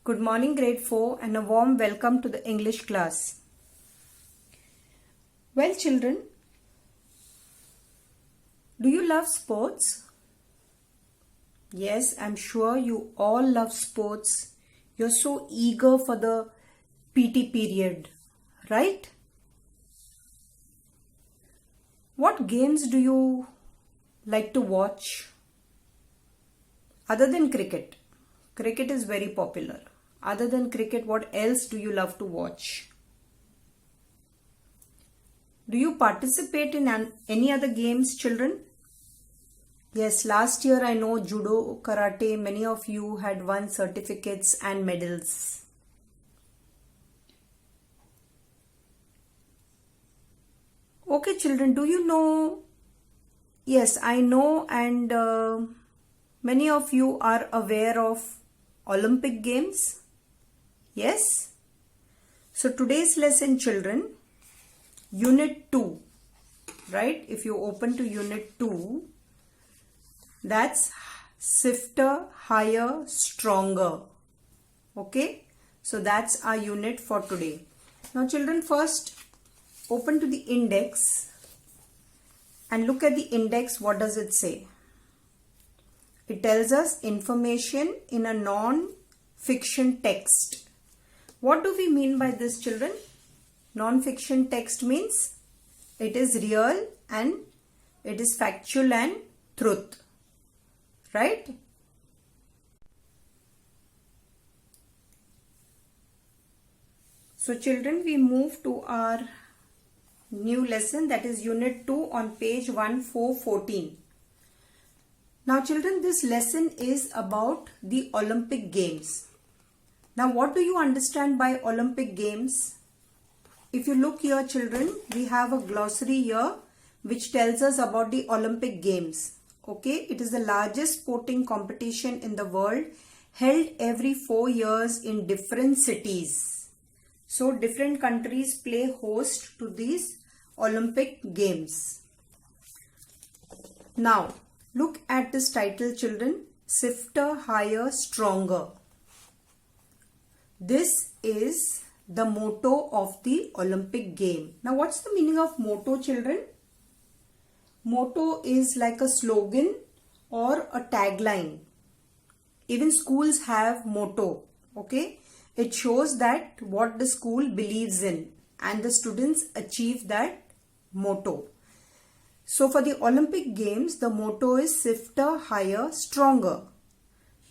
Good morning, grade 4, and a warm welcome to the English class. Well, children, do you love sports? Yes, I'm sure you all love sports. You're so eager for the PT period, right? What games do you like to watch? Other than cricket. Cricket is very popular. Other than cricket, what else do you love to watch? Do you participate in any other games, children? Yes, last year I know judo, karate, many of you had won certificates and medals. Okay, children, do you know? Yes, I know, and many of you are aware of Olympic Games. Yes? So today's lesson, children, Unit 2, right? If you open to Unit 2, that's swifter, higher, stronger. Okay? So that's our unit for today. Now children, first open to the index and look at the index. What does it say? It tells us information in a non-fiction text. What do we mean by this, children? Non-fiction text means it is real and it is factual and truth. Right? So children, we move to our new lesson, that is Unit 2 on page 1414. Now children, this lesson is about the Olympic Games. Now what do you understand by Olympic Games? If you look here, children, we have a glossary here which tells us about the Olympic Games. Okay, it is the largest sporting competition in the world, held every 4 years in different cities. So different countries play host to these Olympic Games. Now look at this title, children, swifter, higher, stronger. This is the motto of the Olympic game. Now what's the meaning of motto, children? Motto is like a slogan or a tagline. Even schools have motto. Okay, it shows that what the school believes in and the students achieve that motto. So for the Olympic Games, the motto is swifter, higher, stronger.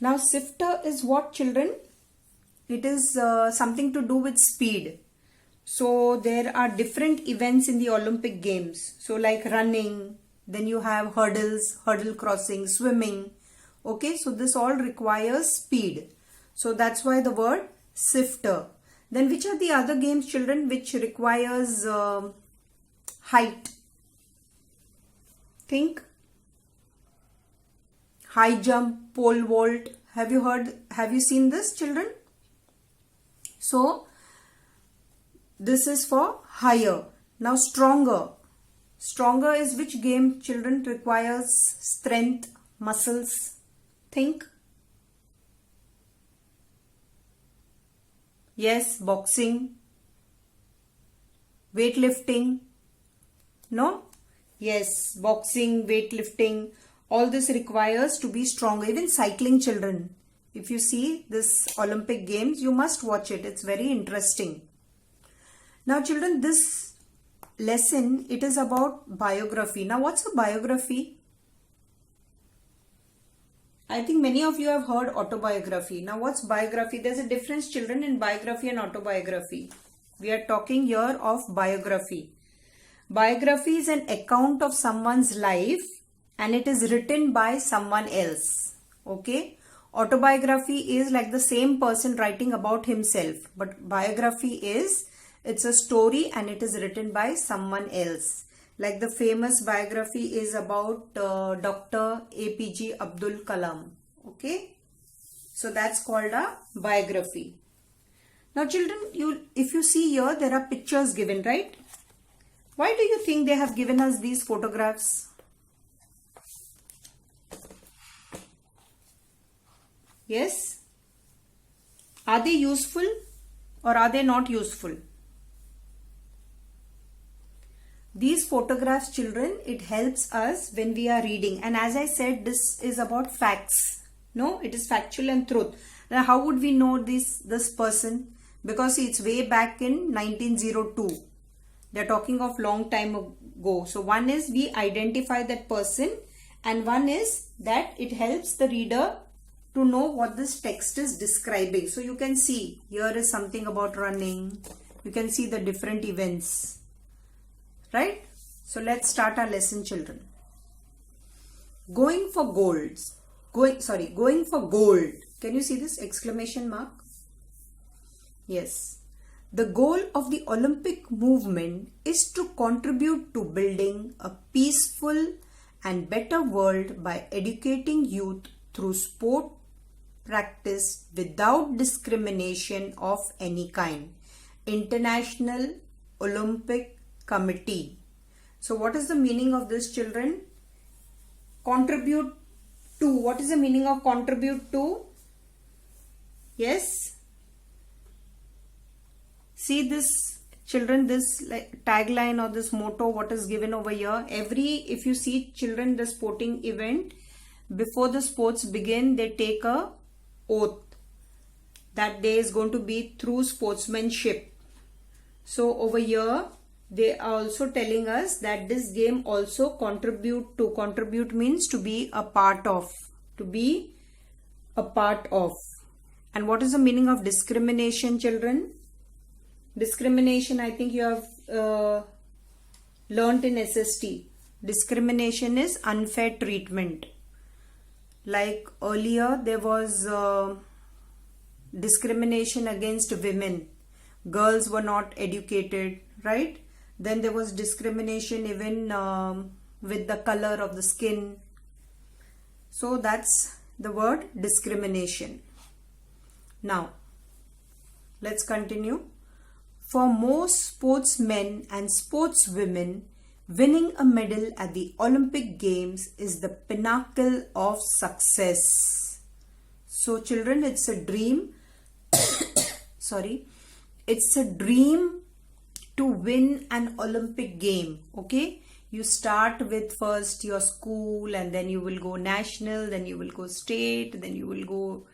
Now swifter is what, children? It is something to do with speed. So there are different events in the Olympic Games. So like running, then you have hurdles, hurdle crossing, swimming. Okay, so this all requires speed. So that's why the word swifter. Then which are the other games, children, which requires height? Think. High jump, pole vault. Have you seen this, children? So this is for higher. Now stronger. Stronger is which game, children, requires strength, muscles? Think. Yes, boxing. Weightlifting. No? Yes, boxing, weightlifting. All this requires to be stronger. Even cycling, children. If you see this Olympic Games, you must watch it. It's very interesting. Now children, this lesson, it is about biography. Now what's a biography? I think many of you have heard autobiography. Now what's biography? There's a difference, children, in biography and autobiography. We are talking here of biography. Biography is an account of someone's life and it is written by someone else. Okay? Autobiography is like the same person writing about himself, but biography is, it's a story and it is written by someone else. Like the famous biography is about Dr. APJ Abdul Kalam. Okay, so that's called a biography. Now children, if you see here, there are pictures given, right? Why do you think they have given us these photographs? Yes? Are they useful or are they not useful? These photographs, children, it helps us when we are reading. And as I said, this is about facts. No, it is factual and truth. Now, how would we know this person? Because it's way back in 1902. They're talking of long time ago. So one is we identify that person, and one is that it helps the reader to know what this text is describing. So you can see here is something about running. You can see the different events. Right? So let's start our lesson, children. Going for gold. Going for gold. Can you see this exclamation mark? Yes. The goal of the Olympic movement is to contribute to building a peaceful and better world by educating youth through sport practice without discrimination of any kind. International Olympic Committee. So what is the meaning of this, children? Contribute to. What is the meaning of contribute to? Yes. See this, children, this tagline or this motto, what is given over here. If you see, children, the sporting event, before the sports begin, they take a oath. That day is going to be through sportsmanship. So over here, they are also telling us that this game also contribute to. Contribute means to be a part of. To be a part of. And what is the meaning of discrimination, children? Discrimination, I think you have learnt in SST. Discrimination is unfair treatment. Like earlier, there was discrimination against women. Girls were not educated, right? Then there was discrimination even with the color of the skin. So that's the word discrimination. Now, let's continue. For most sportsmen and sportswomen, winning a medal at the Olympic Games is the pinnacle of success. So children, it's a dream. Sorry. It's a dream to win an Olympic game. Okay. You start with first your school, and then you will go national, then you will go state, then you will go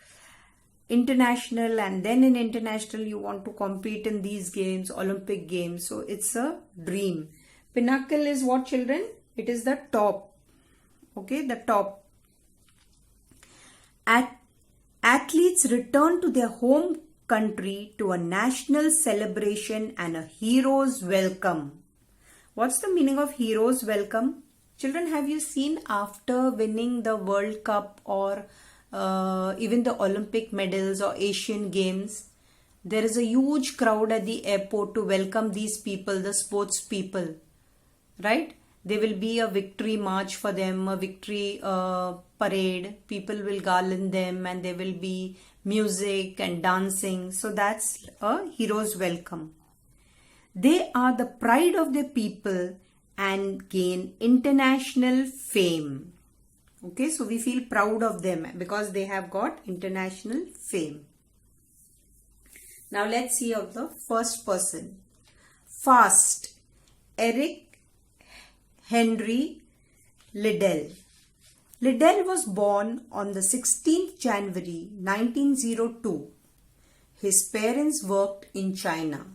international, and then in international you want to compete in these games, Olympic games. So it's a dream. Pinnacle is what, children? It is the top. Okay, the top. Athletes return to their home country to a national celebration and a hero's welcome. What's the meaning of hero's welcome? Children, have you seen after winning the World Cup or even the Olympic medals or Asian Games, there is a huge crowd at the airport to welcome these people, the sports people, right? There will be a victory march for them, a victory parade. People will garland them, and there will be music and dancing. So that's a hero's welcome. They are the pride of their people and gain international fame. Okay, so we feel proud of them because they have got international fame. Now let's see of the first person. Fast. Eric Henry Liddell. Liddell was born on the 16th January 1902. His parents worked in China.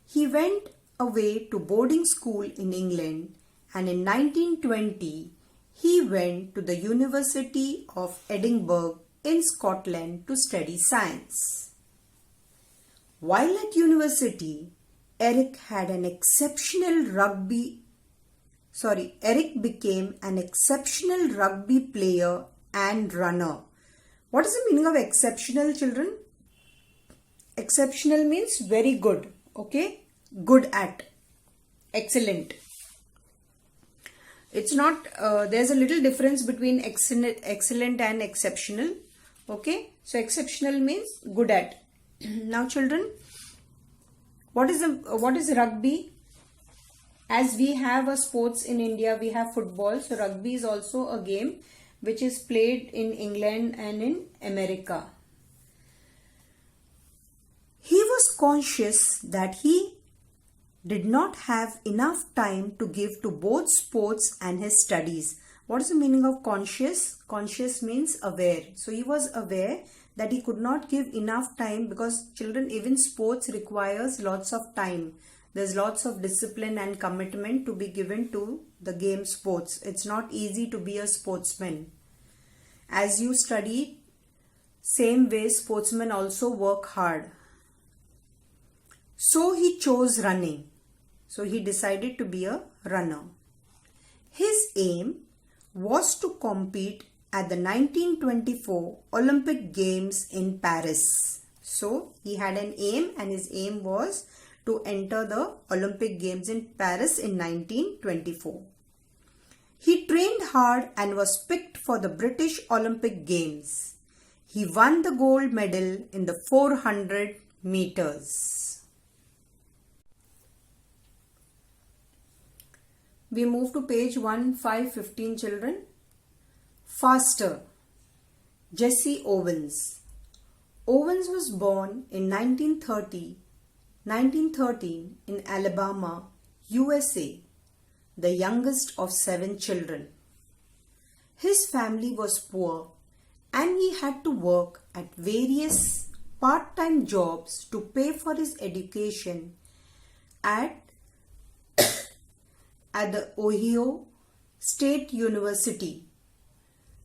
He went away to boarding school in England, and in 1920 he went to the University of Edinburgh in Scotland to study science. While at university, Eric became an exceptional rugby player and runner. What is the meaning of exceptional, children? Exceptional means very good. Okay, good at, excellent. It's not, there's a little difference between excellent and exceptional. Okay, so exceptional means good at. Now children, what is rugby? As we have a sports in India, we have football. So rugby is also a game which is played in England and in America. conscious that he did not have enough time to give to both sports and his studies. What is the meaning of conscious? Conscious means aware. So he was aware that he could not give enough time, because children, even sports requires lots of time. There's lots of discipline and commitment to be given to the game sports. It's not easy to be a sportsman. As you study, same way sportsmen also work hard. So he chose running. So he decided to be a runner. His aim was to compete at the 1924 Olympic Games in Paris. So he had an aim, and his aim was to enter the Olympic Games in Paris in 1924. He trained hard and was picked for the British Olympic Games. He won the gold medal in the 400 meters. We move to page 1515, children. Faster. Jesse Owens. Owens was born in 1913 in Alabama, USA, the youngest of 7 children. His family was poor and he had to work at various part-time jobs to pay for his education at the Ohio State University.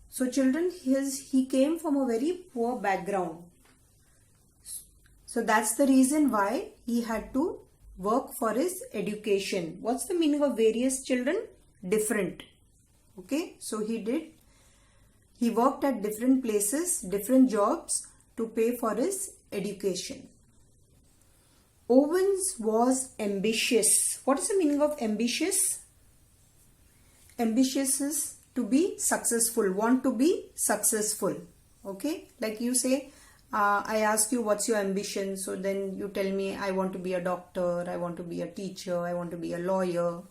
So children, he came from a very poor background. So that's the reason why he had to work for his education. What's the meaning of various, children? Different. Okay, so he worked at different places, different jobs to pay for his education. Owens was ambitious. What is the meaning of ambitious? Ambitious is to be successful, want to be successful. Okay, like you say, I ask you what's your ambition, so then you tell me I want to be a doctor, I want to be a teacher, I want to be a lawyer.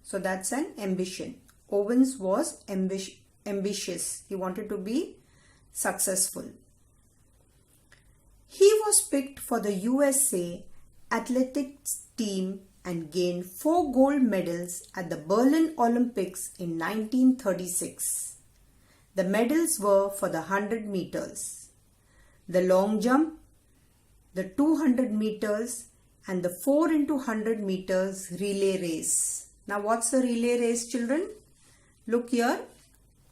So that's an ambition. Owens was ambitious. He wanted to be successful. He was picked for the USA athletics team and gained 4 gold medals at the Berlin Olympics in 1936. The medals were for the 100 meters, the long jump, the 200 meters and the 4 into 100 meters relay race. Now what's the relay race, children? Look here,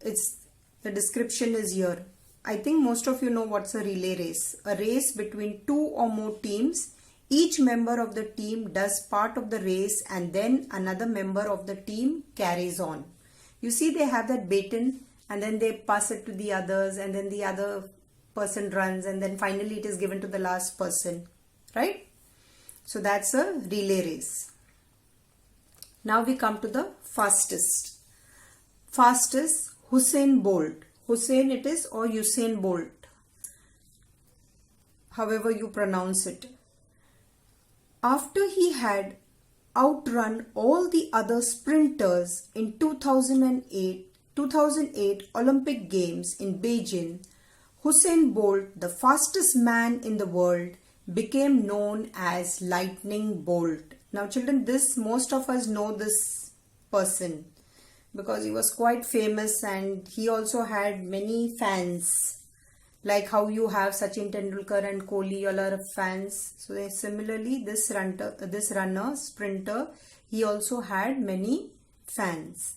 the description is here. I think most of you know what's a relay race. A race between 2 or more teams. Each member of the team does part of the race and then another member of the team carries on. You see, they have that baton and then they pass it to the others, and then the other person runs, and then finally it is given to the last person, right? So that's a relay race. Now we come to the fastest. Fastest, Usain Bolt. Usain it is, or Usain Bolt, however you pronounce it. After he had outrun all the other sprinters in 2008 Olympic Games in Beijing, Usain Bolt, the fastest man in the world, became known as Lightning Bolt. Now children, most of us know this person because he was quite famous and he also had many fans. Like how you have Sachin Tendulkar and Kohli, all are fans. So similarly, this runner, sprinter, he also had many fans.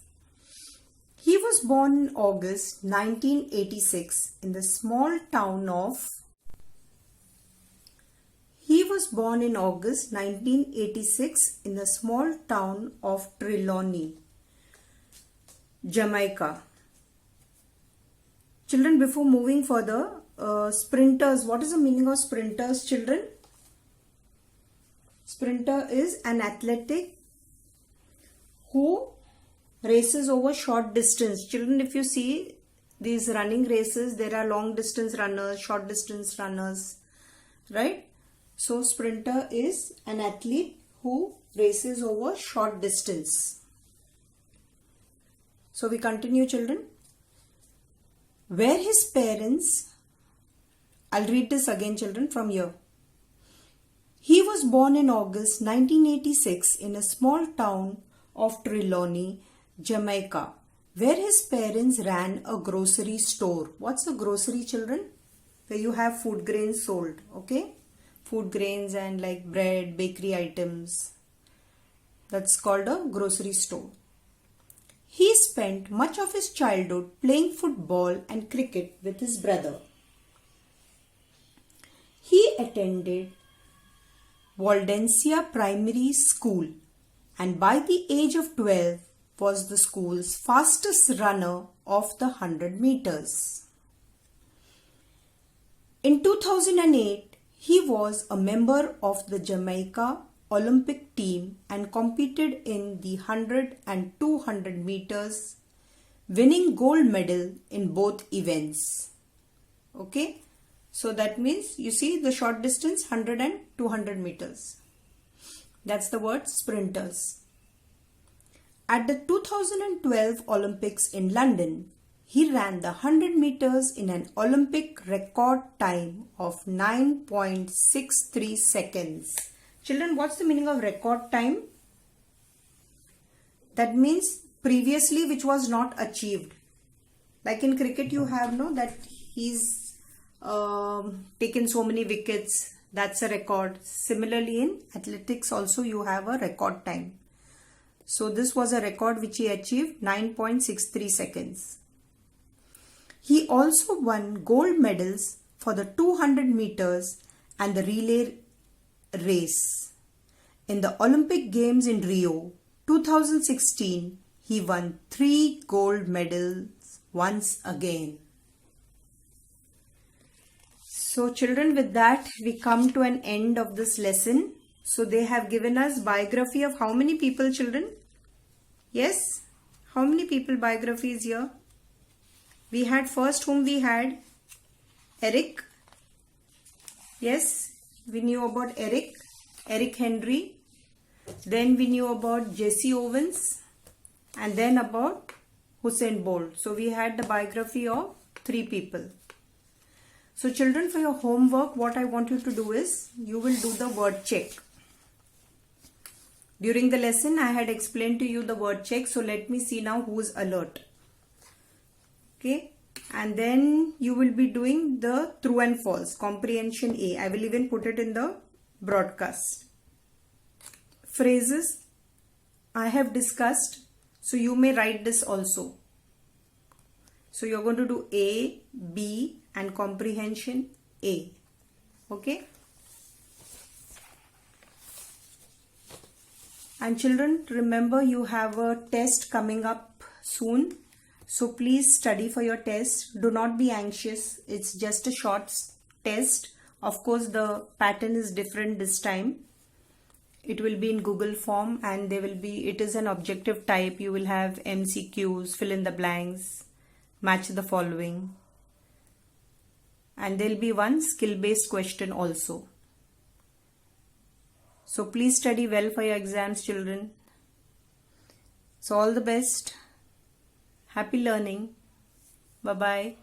He was born in August 1986 in the small town of Trelawney, Jamaica. Children, before moving further, sprinters, what is the meaning of sprinters, children? Sprinter is an athletic who races over short distance. Children, if you see these running races, there are long distance runners, short distance runners, right? So sprinter is an athlete who races over short distance. So we continue, children. Where his parents, I'll read this again, children, from here. He was born in August 1986 in a small town of Trelawney, Jamaica, where his parents ran a grocery store. What's a grocery, children? Where you have food grains sold, okay? Food grains and like bread, bakery items. That's called a grocery store. He spent much of his childhood playing football and cricket with his brother. He attended Waldensia Primary School and by the age of 12 was the school's fastest runner of the 100 meters. In 2008, he was a member of the Jamaica Olympic team and competed in the 100 and 200 meters, winning gold medal in both events. Okay, so that means you see the short distance 100 and 200 meters. That's the word sprinters. At the 2012 Olympics in London, he ran the 100 meters in an Olympic record time of 9.63 seconds. Children, what's the meaning of record time? That means previously which was not achieved. Like in cricket you have that he's taken so many wickets. That's a record. Similarly in athletics also you have a record time. So this was a record which he achieved 9.63 seconds. He also won gold medals for the 200 meters and the relay race. In the Olympic Games in Rio 2016, he won 3 gold medals once again. So children, with that we come to an end of this lesson. So they have given us biography of how many people, children? Yes? How many people biography is here? We had first whom we had? Eric. Yes, we knew about Eric Henry. Then we knew about Jesse Owens and then about Usain Bolt. So we had the biography of 3 people. So children, for your homework, what I want you to do is you will do the word check. During the lesson, I had explained to you the word check. So let me see now who is alert. Okay. And then you will be doing the true and false, comprehension A. I will even put it in the broadcast. Phrases I have discussed. So you may write this also. So you're going to do A, B and comprehension A. Okay. And children, remember you have a test coming up soon. So please study for your test. Do not be anxious. It's just a short test. Of course, the pattern is different this time. It will be in Google form and it is an objective type. You will have MCQs, fill in the blanks, match the following. And there will be one skill-based question also. So please study well for your exams, children. So all the best. Happy learning. Bye-bye.